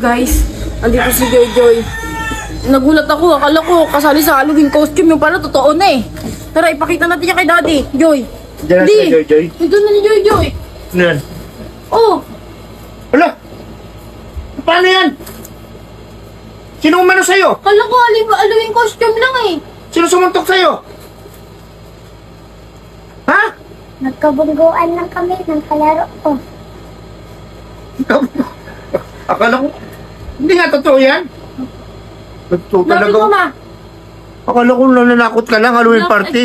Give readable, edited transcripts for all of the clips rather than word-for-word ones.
Guys, andito si Joy Joy. Nagulat ako, akala ko kasali sa Halloween costume, yung pala totoo na eh. Tara, ipakita natin niya kay Daddy. Joy. Diyan na si Joy Joy. Ito na ni Joy Joy. Ano yan? Oh, Hala! Paano yan? Sino umano sa'yo? akala ko Halloween costume lang eh. Sino sumuntok sa'yo? Ha? Nagkabungguan lang kami ng kalaro ko. Akala ko, hindi nga totoo yan. Totoo Lapit talaga. mo, ma. Akala ko nananakot ka lang, Halloween party.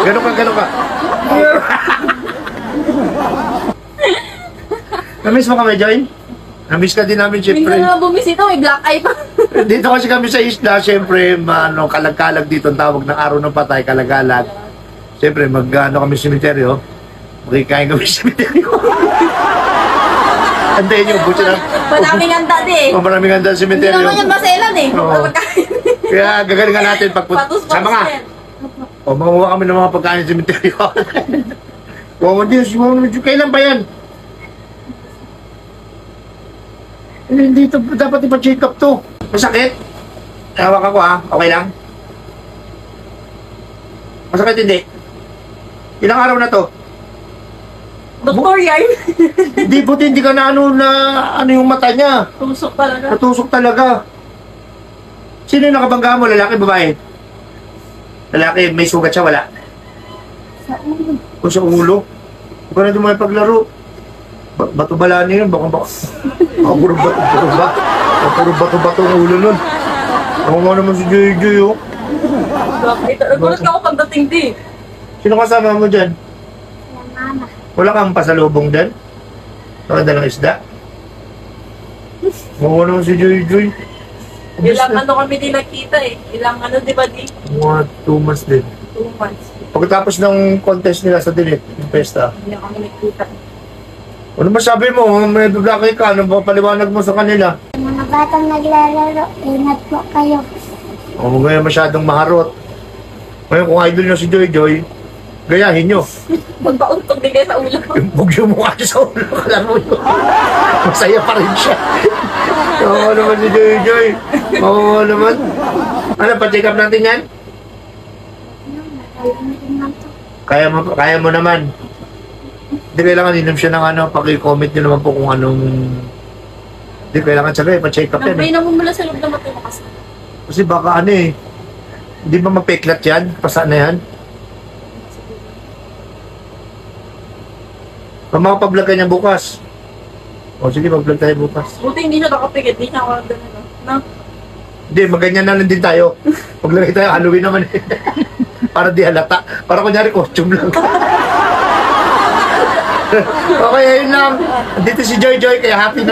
Gano'n ka. Namiss mo kami, Joy? Namiss ka din namin, Minsan syempre. na bumisita, may black eye pa. Dito kasi kami sa isla, syempre, kalag-kalag dito ang tawag ng araw ng patay, kalag-kalag. Syempre, kami sa sementeryo. Makikain kami sa sementeryo. Andayin nyo, buti lang. Maraming handa di eh. Maraming handa sa Hindi sementeryo. naman yan maselan eh. Oo. Pagkain. Kaya gagalingan natin Patus-patus sama nga. yan. O, manguha kami ng mga pagkain sa sementeryo. Wow, Diyos, kailan ba yan? Hindi to, dapat ipa-check up to. Masakit? Hawak ako ha, okay lang? Masakit hindi? Ilang araw na to? Doktor yan. Hindi ka na ano yung mata niya. Tusok talaga. Natusok talaga. Sino yung nakabangga mo? Lalaki, babae? Lalaki, may sugat siya, wala? Sa ulo. O sa ulo? Huwag ka na dumay paglaro. Bato bala niya yun, baka. Puro bato ang ulo nun. Ako nga naman si Joy Joy, oh. Nagulat ka ako pagdating di. Sino kasama mo dyan? Sa mama. Wala kang pasalubong dyan? Nakadalang isda? Ako nga naman si Joy Joy. Ilang ano kami di nagkita eh. Ilang ano di ba di? Mga 2 months din. 2 months. Pagkatapos ng contest nila sa Dilit, yung pesta, Hindi kami nagkita. ano masabi mo? May biblaki ka, ano ba paliwanag mo sa kanila? Mga batang naglalaro, ingat po kayo. O, huwag ngayon masyadong maharot. Ngayon, kung idol nyo si Joy Joy, gayahin nyo. Magpauntog din kayo sa ulo. Huwag yung mukha niya sa ulo, kalaro nyo. Masaya pa rin siya. Oo naman si Joy Joy. Oo naman. Ano, pa-check up natin yan? Nakalimutin lang to. Kaya mo naman. Hindi kailangan inom siya ng ano, paki-comment nyo naman po kung anong... Hindi kailangan siya pa-check up yan. Nabay na mo mula sa loob na matumakas. Kasi baka ano eh, hindi ba mapeklat yan? Pasa na yan? Makapag-vlog ka niya bukas. O sige, mag-vlog tayo bukas. Buti hindi siya nakapigit. Hindi siya ako gano'n. No? Hindi, maganyan na lang din tayo. Maglagay tayo, Halloween naman eh. Para di halata. Para kunyari costume lang. Okay, ayun lang. Dito si Joy Joy, kaya happy na